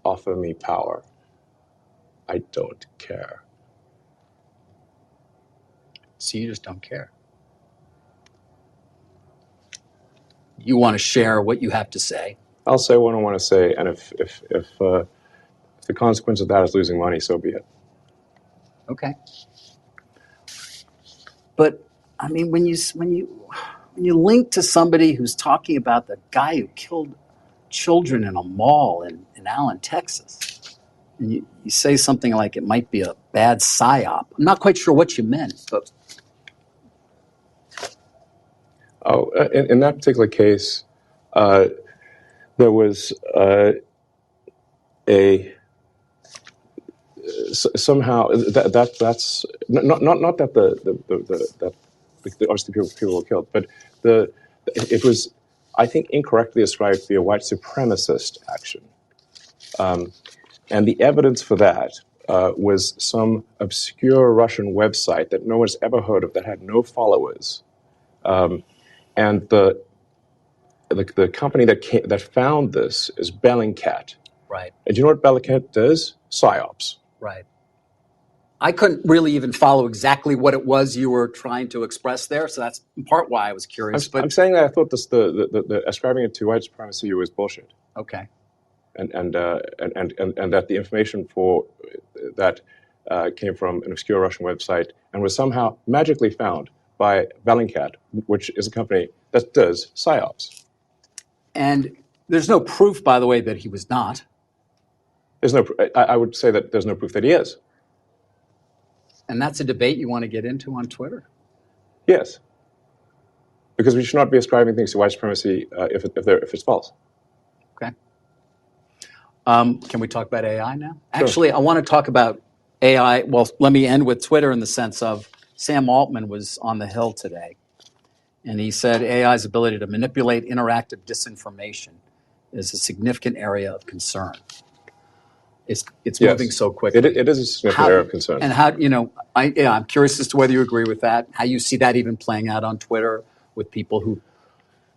Offer me power. I don't care. So you just don't care. You want to share what you have to say. I'll say what I want to say, and if the consequence of that is losing money, so be it. Okay. But I mean, when you link to somebody who's talking about the guy who killed children in a mall in Allen, Texas, and you say something like it might be a bad psyop. I'm not quite sure what you meant, but in that particular case, there was somehow that's not that that obviously people were killed, but it was, I think, incorrectly ascribed to be a white supremacist action, and the evidence for that was some obscure Russian website that no one's ever heard of, that had no followers, and the company that found this is Bellingcat. right. And do you know what Bellingcat does? PsyOps. Right. I couldn't really even follow exactly what it was you were trying to express there, so that's in part why I was curious. I'm saying that I thought the ascribing it to white supremacy was bullshit. Okay. And that the information for that came from an obscure Russian website and was somehow magically found by Bellingcat, which is a company that does PsyOps. And there's no proof, by the way, that he was not. There's no. I would say that there's no proof that he is. And that's a debate you want to get into on Twitter. Yes, because we should not be ascribing things to white supremacy if it's false. Okay. Can we talk about AI now? Sure. Actually, I want to talk about AI. Well, let me end with Twitter in the sense of Sam Altman was on the Hill today, and he said AI's ability to manipulate interactive disinformation is a significant area of concern. It's moving so quickly. It is a significant area of concern. And how, I'm curious as to whether you agree with that, how you see that even playing out on Twitter with people who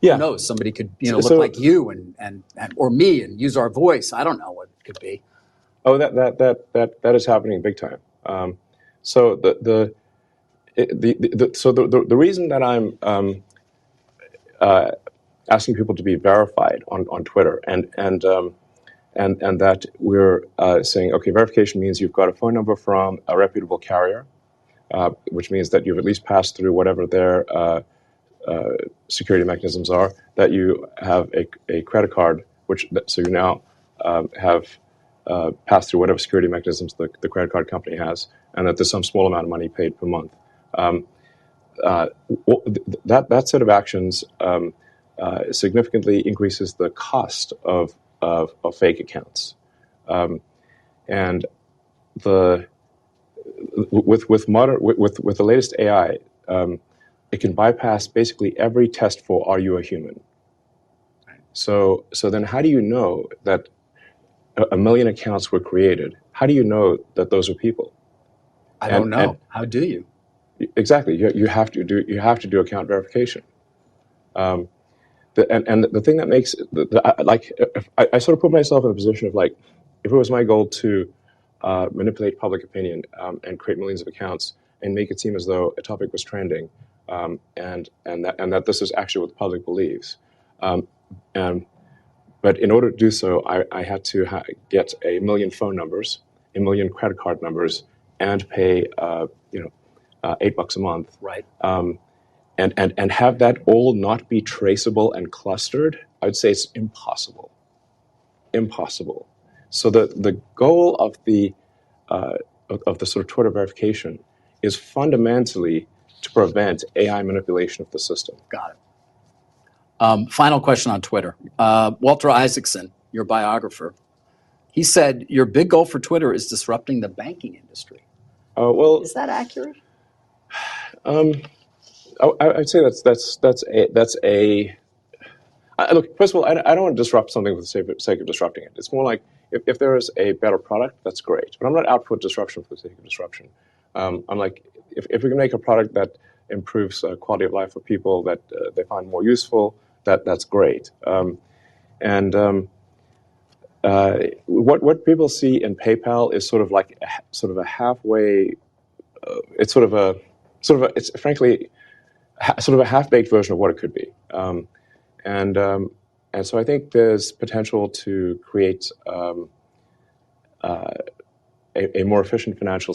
knows, somebody could, look like you and or me and use our voice. I don't know what it could be. Oh, that is happening big time. So the reason that I'm asking people to be verified on Twitter and that we're saying, okay, verification means you've got a phone number from a reputable carrier, which means that you've at least passed through whatever their security mechanisms are, that you have a credit card, so you now have passed through whatever security mechanisms the credit card company has, and that there's some small amount of money paid per month. That set of actions significantly increases the cost of fake accounts, and with the latest AI, it can bypass basically every test for are you a human. So then, how do you know that a million accounts were created? How do you know that those are people? I don't know. How do you? Exactly. You have to do account verification. And the thing that makes I sort of put myself in the position of, like, if it was my goal to manipulate public opinion and create millions of accounts and make it seem as though a topic was trending, and that this is actually what the public believes, but in order to do so, I had to get a million phone numbers, a million credit card numbers, and pay $8 a month, right? And have that all not be traceable and clustered. I would say it's impossible. Impossible. So the goal of the sort of Twitter verification is fundamentally to prevent AI manipulation of the system. Got it. Final question on Twitter. Walter Isaacson, your biographer, he said your big goal for Twitter is disrupting the banking industry. Is that accurate? I'd say that's a look. First of all, I don't want to disrupt something for the sake of disrupting it. It's more like if there is a better product, that's great. But I'm not out for disruption for the sake of disruption. I'm like, if we can make a product that improves quality of life for people that they find more useful, that's great. What people see in PayPal is sort of like a halfway. It's frankly sort of a half-baked version of what it could be. And so I think there's potential to create a more efficient financial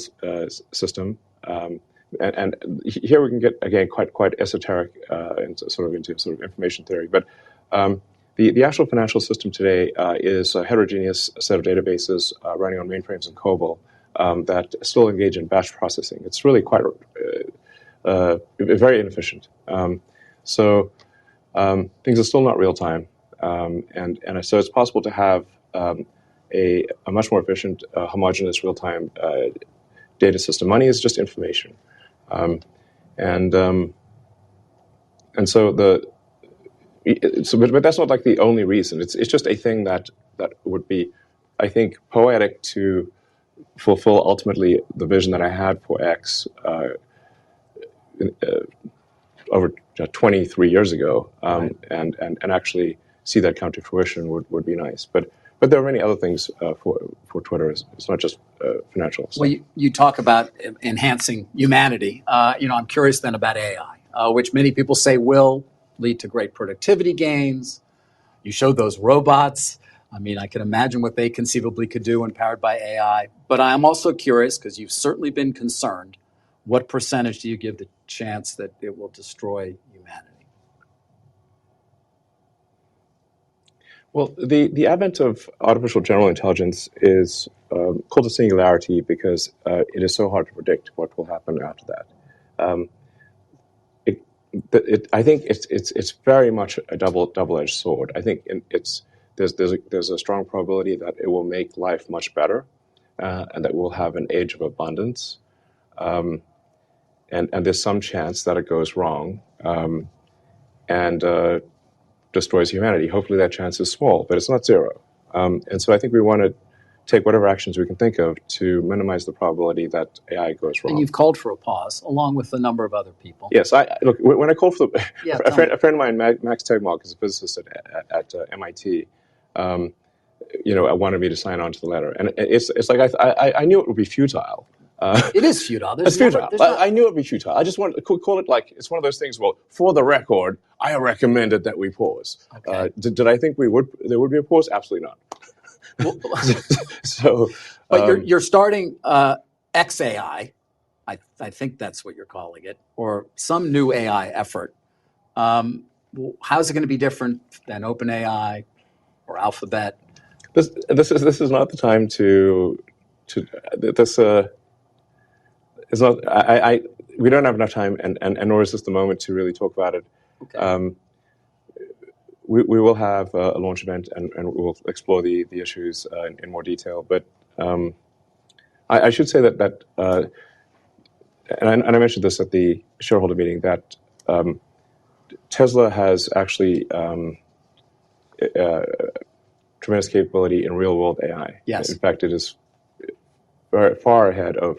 system. And here we can get, again, quite esoteric into sort of information theory. But the actual financial system today is a heterogeneous set of databases running on mainframes and COBOL that still engage in batch processing. It's really quite very inefficient. So things are still not real time, and so it's possible to have a much more efficient, homogeneous, real time data system. Money is just information, and so but that's not like the only reason. It's just a thing that would be, I think, poetic to fulfill ultimately the vision that I had for X over 23 years ago, right. and actually see that come to fruition would be nice. But there are many other things for Twitter. It's not just financial stuff. Well, you talk about enhancing humanity. I'm curious then about AI, which many people say will lead to great productivity gains. You showed those robots. I mean, I can imagine what they conceivably could do when powered by AI. But I'm also curious, because you've certainly been concerned, what percentage do you give the chance that it will destroy humanity? Well, the advent of artificial general intelligence is called a singularity because it is so hard to predict what will happen after that. I think it's very much a double-edged sword. I think there's a strong probability that it will make life much better, and that we'll have an age of abundance. and there's some chance that it goes wrong and destroys humanity. Hopefully that chance is small, but it's not zero. And so I think we want to take whatever actions we can think of to minimize the probability that AI goes wrong. And you've called for a pause, along with a number of other people. Yes, look, when I called for a friend of mine, Max Tegmark, is a physicist at MIT, wanted me to sign on to the letter. And it's like I knew it would be futile. It is futile. It's futile. I knew it would be futile. I just wanted to call it like it's one of those things. Well, for the record, I recommended that we pause. Okay. Did I think there would be a pause? Absolutely not. So, but you're starting XAI. I think that's what you're calling it, or some new AI effort. How's it going to be different than OpenAI or Alphabet? This is not the time to this. It's not. We don't have enough time, and nor is this the moment to really talk about it. Okay. We will have a launch event, and we will explore the issues in more detail. But I should say that and I mentioned this at the shareholder meeting, that Tesla has actually tremendous capability in real-world AI. Yes. In fact, it is very far ahead of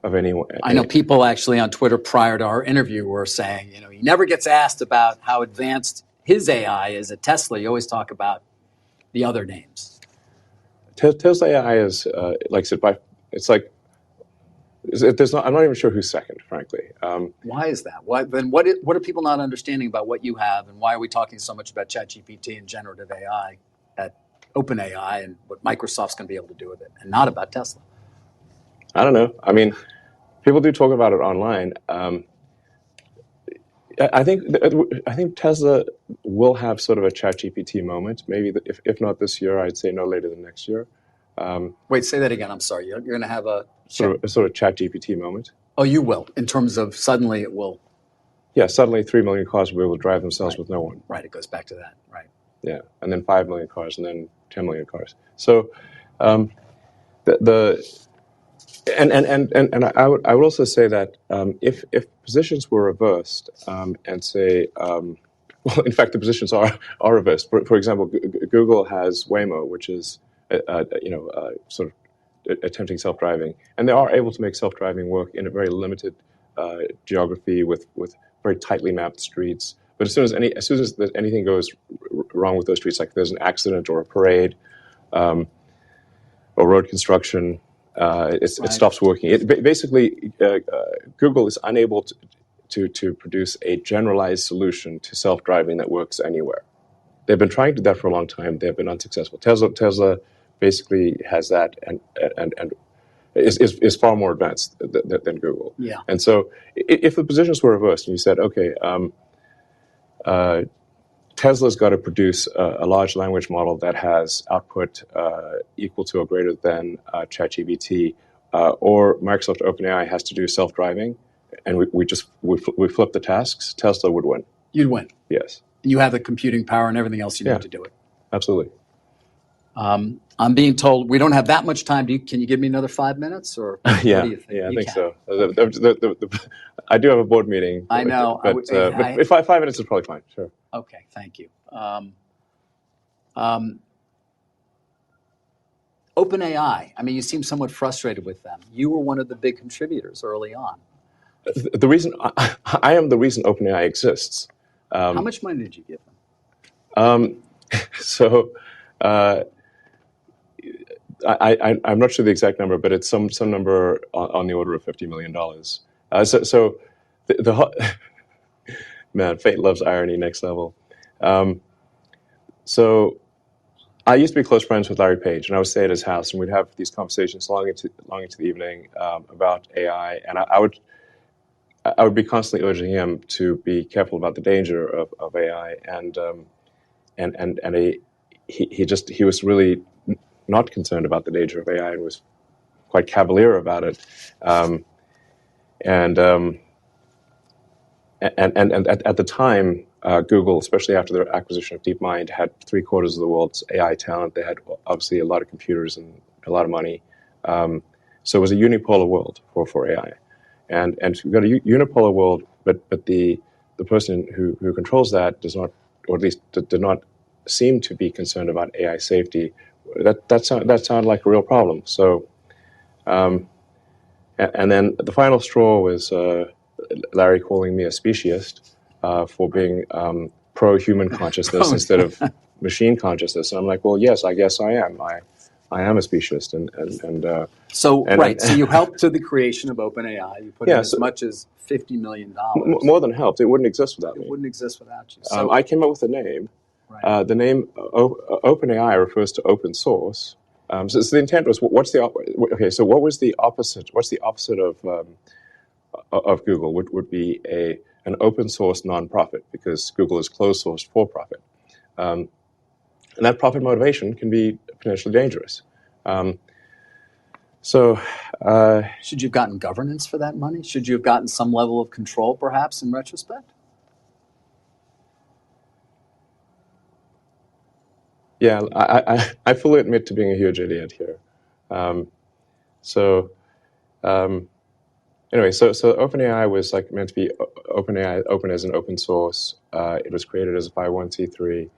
anyone. I know people actually on Twitter prior to our interview were saying, he never gets asked about how advanced his AI is at Tesla. You always talk about the other names. Tesla AI is, like I said, it's like, I'm not even sure who's second, frankly. Why is that? What are people not understanding about what you have, and why are we talking so much about ChatGPT and generative AI at OpenAI and what Microsoft's going to be able to do with it, and not about Tesla? I don't know. I mean, people do talk about it online. I think Tesla will have sort of a ChatGPT moment. Maybe if not this year, I'd say no later than next year. Wait, say that again. I'm sorry. You're going to have a sort of ChatGPT moment. Oh, you will. In terms of suddenly it will. Yeah, suddenly 3 million cars will be able to drive themselves with no one. Right. It goes back to that. Right. Yeah, and then 5 million cars, and then 10 million cars. So And I would also say that if positions were reversed and say, well, in fact, the positions are reversed. For example, Google has Waymo, which is sort of attempting self-driving, and they are able to make self-driving work in a very limited geography with very tightly mapped streets. But as soon as anything goes wrong with those streets, like there's an accident or a parade or road construction, it stops working. Basically, Google is unable to produce a generalized solution to self-driving that works anywhere. They've been trying to do that for a long time. They've been unsuccessful. Tesla basically has that and is far more advanced than Google. Yeah. And so if the positions were reversed and you said, okay, Tesla's got to produce a large language model that has output equal to or greater than ChatGPT, or Microsoft OpenAI has to do self-driving, and we flip the tasks, Tesla would win. You'd win. Yes. You have the computing power and everything else you need to do it. Absolutely. I'm being told we don't have that much time. Can you give me another 5 minutes? Or Yeah, what do you think? I think so. I do have a board meeting. I know. But 5 minutes is probably fine. Sure. Okay, thank you. OpenAI, I mean, you seem somewhat frustrated with them. You were one of the big contributors early on. The reason I am the reason OpenAI exists. How much money did you give them? I'm not sure the exact number, but it's some number on the order of $50 million. Man, fate loves irony, next level. So I used to be close friends with Larry Page, and I would stay at his house, and we'd have these conversations long into the evening about AI, and I would be constantly urging him to be careful about the danger of AI, and he was really not concerned about the danger of AI and was quite cavalier about it, and at the time, Google, especially after their acquisition of DeepMind, had 3/4 of the world's AI talent. They had obviously a lot of computers and a lot of money, so it was a unipolar world for AI. And we've got a unipolar world, but the person who controls that does not, or at least did not seem to be concerned about AI safety. That sounded like a real problem. So, and then the final straw was Larry calling me a speciest for being pro-human consciousness instead of machine consciousness. And I'm like, well, yes, I guess I am. I am a speciest, So you helped to the creation of OpenAI. You put in as much as $50 million. More than helped. It wouldn't exist without me. It wouldn't exist without you. So I came up with the name. Right. The name OpenAI refers to open source. So the intent was, what's the opposite? What's the opposite of Google? Would be an open source nonprofit, because Google is closed source for profit. And that profit motivation can be potentially dangerous. Should you have gotten governance for that money? Should you have gotten some level of control, perhaps, in retrospect? Yeah, I fully admit to being a huge idiot here. Anyway, so OpenAI was like meant to be open as an open source. It was created as a 501c3.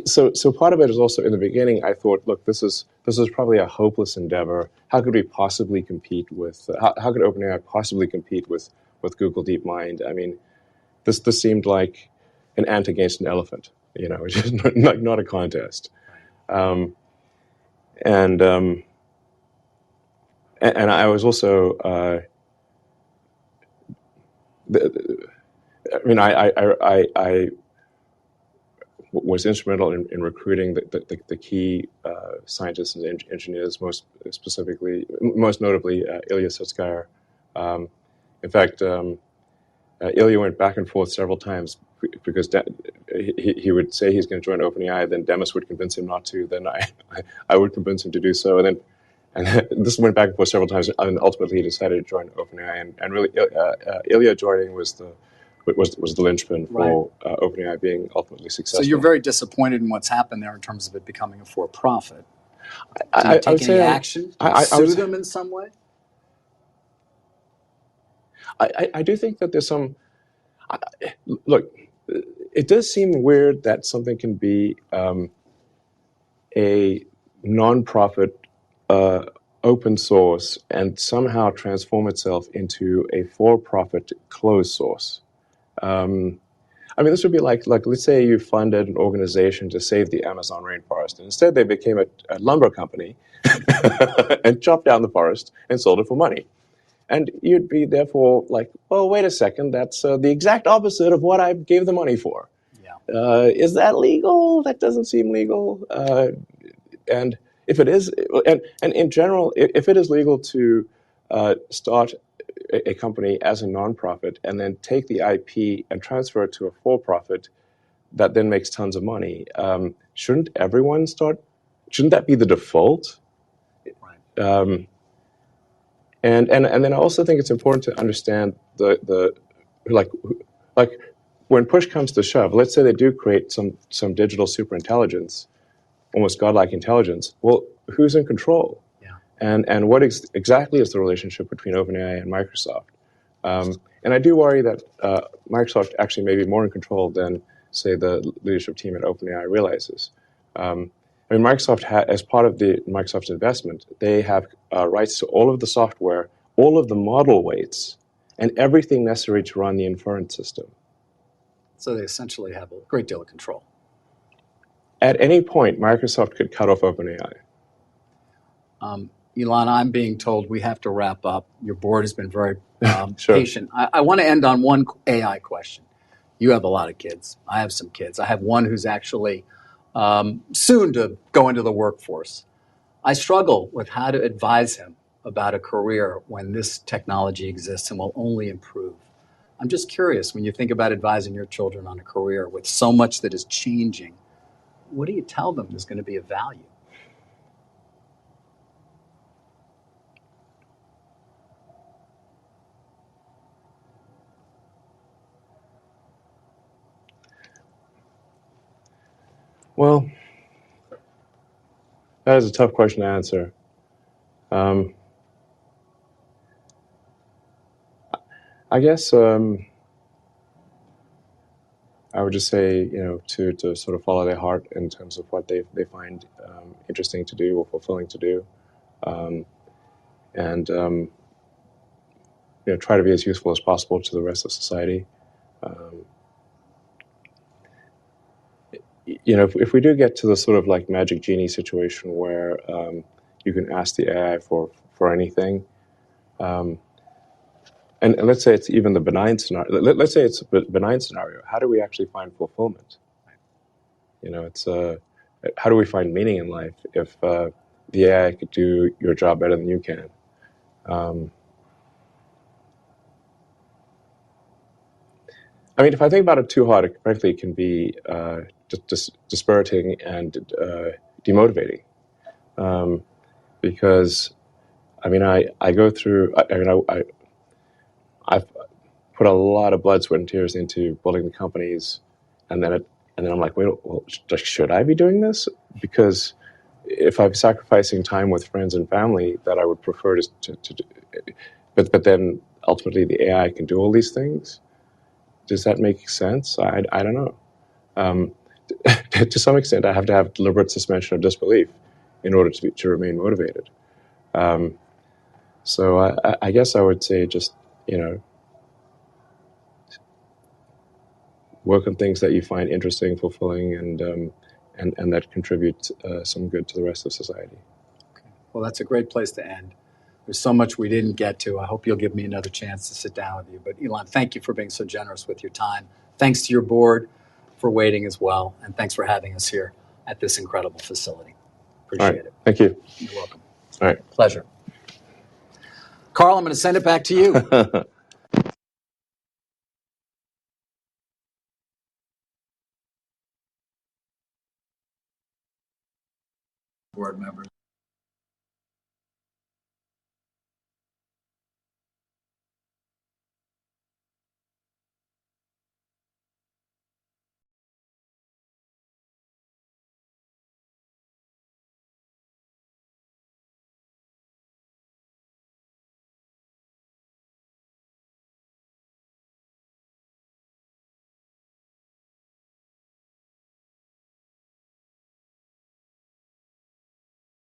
So part of it is also, in the beginning, I thought, look, this is probably a hopeless endeavor. How could we possibly compete with? How could OpenAI possibly compete with Google DeepMind? I mean, this seemed like an ant against an elephant, which is not a contest. And I was also, I was instrumental in recruiting the key scientists and engineers, most notably Ilya Sutskever. In fact, Ilya went back and forth several times because he would say he's going to join OpenAI, then Demis would convince him not to, then I would convince him to do so, and this went back and forth several times, and ultimately he decided to join OpenAI, and really Ilya joining was the linchpin for OpenAI being ultimately successful. So you're very disappointed in what's happened there in terms of it becoming a for-profit. Did you take any action? Did you sue them in some way? I do think that there's some... Look, it does seem weird that something can be a non-profit open source and somehow transform itself into a for-profit closed source. I mean, this would be like let's say you funded an organization to save the Amazon rainforest, and instead they became a lumber company and chopped down the forest and sold it for money. And you'd be therefore like, oh, wait a second, that's the exact opposite of what I gave the money for. Yeah. Is that legal? That doesn't seem legal. And if it is, and in general, if it is legal to start a company as a nonprofit and then take the IP and transfer it to a for-profit that then makes tons of money, shouldn't everyone start? Shouldn't that be the default? Right. And then I also think it's important to understand the when push comes to shove, let's say they do create some digital superintelligence, almost godlike intelligence. Well, who's in control? Yeah. And what exactly is the relationship between OpenAI and Microsoft? And I do worry that Microsoft actually may be more in control than, say, the leadership team at OpenAI realizes. I mean, Microsoft, as part of Microsoft's investment, they have rights to all of the software, all of the model weights, and everything necessary to run the inference system. So they essentially have a great deal of control. At any point, Microsoft could cut off OpenAI. Elon, I'm being told we have to wrap up. Your board has been very patient. I want to end on one AI question. You have a lot of kids. I have some kids. I have one who's actually soon to go into the workforce. I struggle with how to advise him about a career when this technology exists and will only improve. I'm just curious, when you think about advising your children on a career with so much that is changing, what do you tell them is going to be of value? Well, that is a tough question to answer. I guess I would just say, to sort of follow their heart in terms of what they find interesting to do or fulfilling to do, and try to be as useful as possible to the rest of society. If we do get to the sort of like magic genie situation where you can ask the AI for anything, and let's say it's even the benign scenario. Let's say it's a benign scenario. How do we actually find fulfillment? It's how do we find meaning in life if the AI could do your job better than you can? I mean, if I think about it too hard, it frankly can be dispiriting and demotivating. Because I mean, I go through. I've put a lot of blood, sweat, and tears into building the companies, and then I'm like, wait, well, should I be doing this? Because if I'm sacrificing time with friends and family that I would prefer to do, but then ultimately the AI can do all these things. Does that make sense? I don't know. To some extent, I have to have deliberate suspension of disbelief in order to remain motivated. So I guess I would say just work on things that you find interesting, fulfilling, and that contribute some good to the rest of society. Okay. Well, that's a great place to end. There's so much we didn't get to. I hope you'll give me another chance to sit down with you. But Elon, thank you for being so generous with your time. Thanks to your board for waiting as well. And thanks for having us here at this incredible facility. Appreciate it. Thank you. You're welcome. All right. Pleasure. Carl, I'm going to send it back to you. Board members.